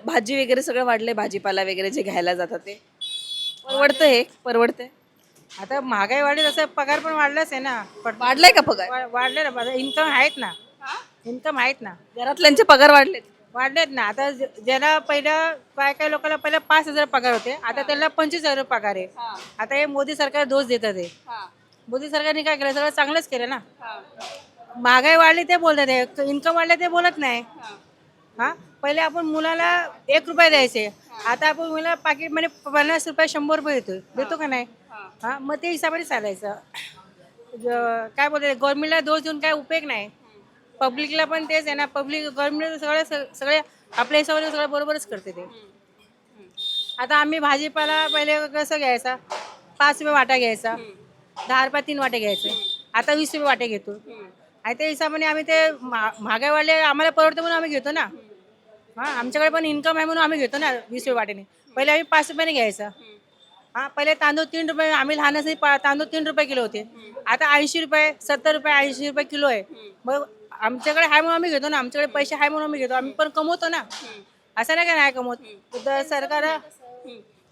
भाजी वगैरे सगळं वाढलंय, भाजीपाला वगैरे जे घ्यायला जातात ते परवडतं, हे परवडते? आता महागाई वाढली तसं पगार पण वाढलाच आहे ना. वाढलाय का पगार? वाढले ना, इन्कम आहेत ना, इन्कम आहेत ना, घरातल्यांचे पगार वाढलेत? वाढलेत ना. आता ज्याला पहिलं काय काय लोकांना पहिला 5,000 पगार होते, आता त्याला 25,000 पगार आहे. आता हे मोदी सरकार दोष देतात आहे. मोदी सरकारने काय केलं, सगळं चांगलंच केलं ना. महागाई वाढली ते बोलतात आहे, इन्कम वाढले ते बोलत नाही. हा, पहिले आपण मुलाला 1 रुपया द्यायचे, आता आपण मुलाला पाकिट मध्ये 50 रुपये 100 रुपये देतो का नाही? हा, मग ते हिसाबाने चालायचं. काय बोलते, गव्हर्नमेंटला दोष देऊन काय उपयोग नाही. पब्लिकला पण तेच आहे ना, पब्लिक गव्हर्नमेंट सगळे आपल्या हिशोबाने सगळं बरोबरच करते ते. आता आम्ही भाजीपाला पहिले कसं घ्यायचा, 5 रुपये वाटा घ्यायचा, 10 रुपये 3 वाटे घ्यायचे, आता 20 रुपये वाटे घेतो. आणि त्या हिशोबाने आम्ही ते महागाई वाढले, आम्हाला परवडतं म्हणून आम्ही घेतो ना. हा, आमच्याकडे पण इन्कम आहे म्हणून आम्ही घेतो ना 20 रुपये वाटेने. पहिले आम्ही 5 रुपयाने घ्यायचा. हा, पहिले तांदूळ 3 रुपये, आम्ही लहान असताना तांदूळ 3 रुपये किलो होते, आता 80 रुपये 70 रुपये 80 रुपये किलो आहे. मग आमच्याकडे आहे म्हणून आम्ही घेतो ना, आमच्याकडे पैसे आहे म्हणून आम्ही घेतो, आम्ही पण कमवतो ना. असं नाही का नाही कमवत. तर सरकार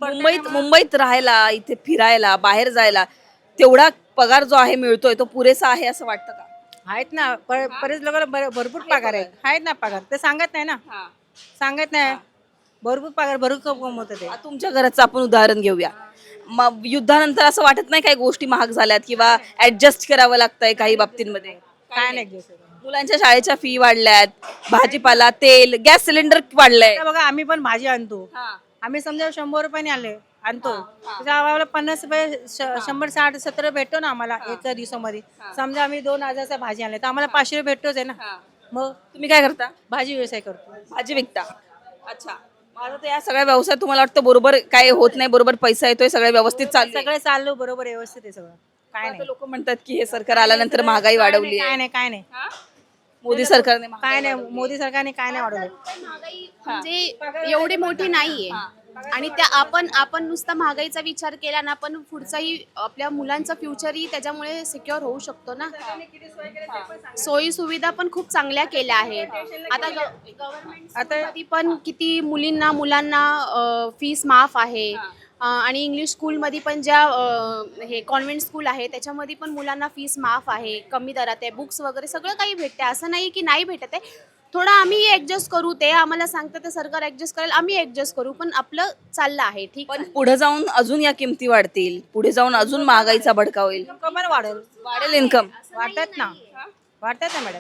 मुंबईत राहायला, इथे फिरायला, बाहेर जायला तेवढा पगार जो आहे मिळतोय तो पुरेसा आहे असं वाटतं का? आहेत ना, बरेच लोकांना भरपूर पगार आहेत ना पगार, ते सांगत नाही ना, सांगत नाही. भरपूर पगार भरपूर कमवतात ते. आता तुमच्या घराचं आपण उदाहरण घेऊया. मग युद्धानंतर असं वाटत नाही काही गोष्टी महाग झाल्यात किंवा ऍडजस्ट करावं लागतंय काही बाबतींमध्ये? काय नाही घेऊ शकत. मुलांच्या शाळेच्या फी वाढल्यात, भाजीपाला, तेल, गॅस सिलेंडर वाढलंय. आता बघा, आम्ही पण भाजी आणतो, आम्ही समजा 100 रुपयाने आणतो, त्याच्या आम्हाला 50 रुपये 100 60 70 भेटतो ना आम्हाला एका दिवसामध्ये. समजा आम्ही 2,000चा भाजी आणले तर आम्हाला 500 रुपये भेटतोच आहे ना. मग तुम्ही काय करता? भाजी व्यवसाय करतो. भाजी विकता? अच्छा. माझं तर या सगळ्या व्यवसाय तुम्हाला वाटतं बरोबर काय होत नाही, बरोबर पैसा येतोय, सगळं व्यवस्थित चाललंय? सगळं चाललो बरोबर, व्यवस्थित आहे सगळं. काय नाही, लोक म्हणतात की हे सरकार आल्यानंतर महागाई वाढवली काय आहे, नाही, काय नाही, मोदी सरकारने काय नाही, मोदी सरकारने काय नाही वाढवलं. महागाई म्हणजे एवढी मोठी नाहीये. आणि त्या आपण नुसता महागाईचा विचार केला ना, पण पुढचाही आपल्या मुलांचा फ्युचरही त्याच्यामुळे सिक्युअर होऊ शकतो ना. सोयी सुविधा पण खूप चांगल्या केल्या आहेत. आता गव्हर्नमेंट पण किती मुलांना फीस माफ आहे. आणि इंग्लिश स्कूलमध्ये पण ज्या हे कॉन्व्हेंट स्कूल आहे त्याच्यामध्ये पण मुलांना फीस माफ आहे, कमी दरात आहे, बुक्स वगैरे सगळं काही भेटते. असं नाही की नाही भेटत आहे. थोडं आम्ही ऍडजस्ट करू, ते आम्हाला सांगतं ते सरकार ऍडजस्ट करेल, आम्ही ऍडजस्ट करू, पण आपलं चाललं आहे ठीक. पण पुढे जाऊन अजून या किमती वाढतील, पुढे जाऊन अजून महागाईचा भडका होईल, कमाल वाढेल इन्कम. वाटतात ना, वाटतात ना मॅडम.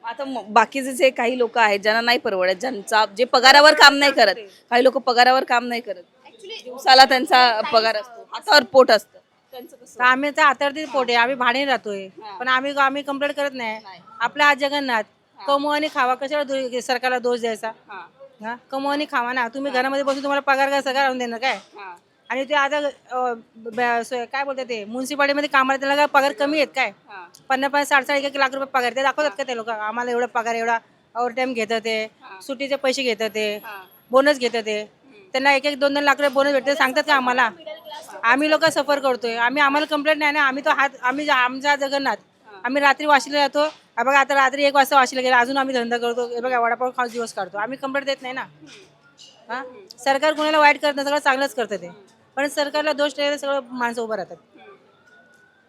आता बाकीचे जे काही लोक आहेत ज्यांना नाही परवडत, ज्यांचा जे पगारावर काम नाही करत, काही लोक पगारावर काम नाही करत, दिवसाला त्यांचा पगार असतो, हातावर पोट असतं, त्यांचं कसं? तर आम्ही तर आतरती पोट आहे, आम्ही भाडे राहतोय, पण आम्ही कंप्लेंट करत नाही. आपला हा जगन्नाथ, कमवा आणि खावा, कशाला सरकारला दोष द्यायचा? हा, कमवा आणि खावा ना. तुम्ही घरामध्ये बसून तुम्हाला पगार काय सगळं आणून देणार काय? आणि ते आता काय बोलतात ते म्युन्सिपाल्टीमध्ये कामाला, त्याला काय पगार कमी आहेत काय? 50-50 60-60 1 लाख रुपये पगार ते दाखवतात का ते लोक? आम्हाला एवढा पगार, एवढा ओव्हर टाइम घेतात ते, सुट्टीचे पैसे घेतात ते, बोनस घेतात ते, त्यांना 1-1 2-2 लाख रुपये बोनस भेटते, सांगतात का आम्हाला? आम्ही लोक सफर करतोय, आम्हाला कंप्लेंट नाही ना. आम्ही आमचा जगन्नाथ, आम्ही रात्री वाशीला जातो. बघा आता रात्री 1 वाजता वाशीला गेला, अजून आम्ही धंदा करतो. हे बघा वडापाव खाऊन दिवस काढतो, आम्ही कंप्लेंट देत नाही ना. हा, सरकार कोणाला वाईट करत नाही, सगळं चांगलंच करतं ते. पण सरकारला दोष द्यायला सगळं माणसं उभं राहतात.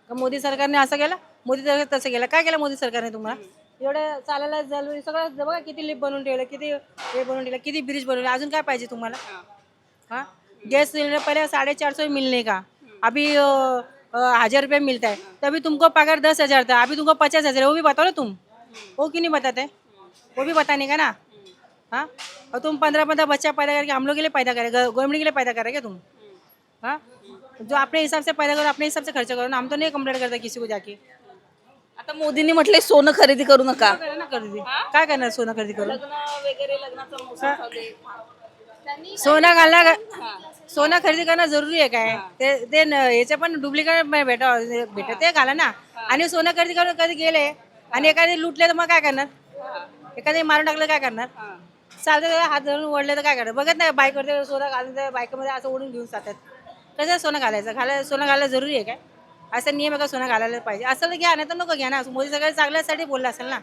मोदी सरकारने असं केलं, मोदी सरकार तसं केलं. काय केलं मोदी सरकारने तुम्हाला? एवढं चालायला झालं सगळं, बघा किती लिफ्ट बनवून ठेवलं, किती हे बनवून ठेवलं, किती ब्रिज बनवले, अजून काय पाहिजे तुम्हाला? हाँ, गैस सिलेंडर पहले 450 मिलने का, अभी 1,000 रुपये मिलता है. तभी तुमको पगार 10,000 था, अभी तुमको 50,000 है. वो भी बताओ ना तुम, वो क्यों नहीं बताते? वो भी बताने का ना. हाँ, और तुम 15-15 बच्चा पैदा करके हम लोग के लिए पैदा करेगा, गवर्नमेंट के लिए पैदा करेगा तुम? हाँ, जो अपने हिसाब से पैदा करो, अपने हिसाब से खर्च करो ना. हम तो नहीं कंप्लेंट करते किसी को जाके. आता मोदींनी म्हटलंय सोनं खरेदी करू नका. करा ना खरेदी, काय करणार सोनं खरेदी करून? सोनं घालणं, सोनं खरेदी करणं जरुरी आहे काय? ते याचं पण डुप्लिकेट भेटत ते घाला ना. आणि सोनं खरेदी करून कधी गेले आणि एखादी लुटले तर मग काय करणार? एखादी मारून टाकलं काय करणार? चालतं त्याला हात धरून ओढले तर काय करणार? बघत नाही बाईकवरती सोनं घालून त्या बाईकमध्ये असं ओढून घेऊन जातात. कसं सोनं घालायचं? सोनं घालायला जरुरी आहे काय? असं नियम आहे का सोनं घालायला पाहिजे? असं घ्या, नाही तर नको घ्या ना. मोदी सगळं चांगल्यासाठी बोलला असेल ना.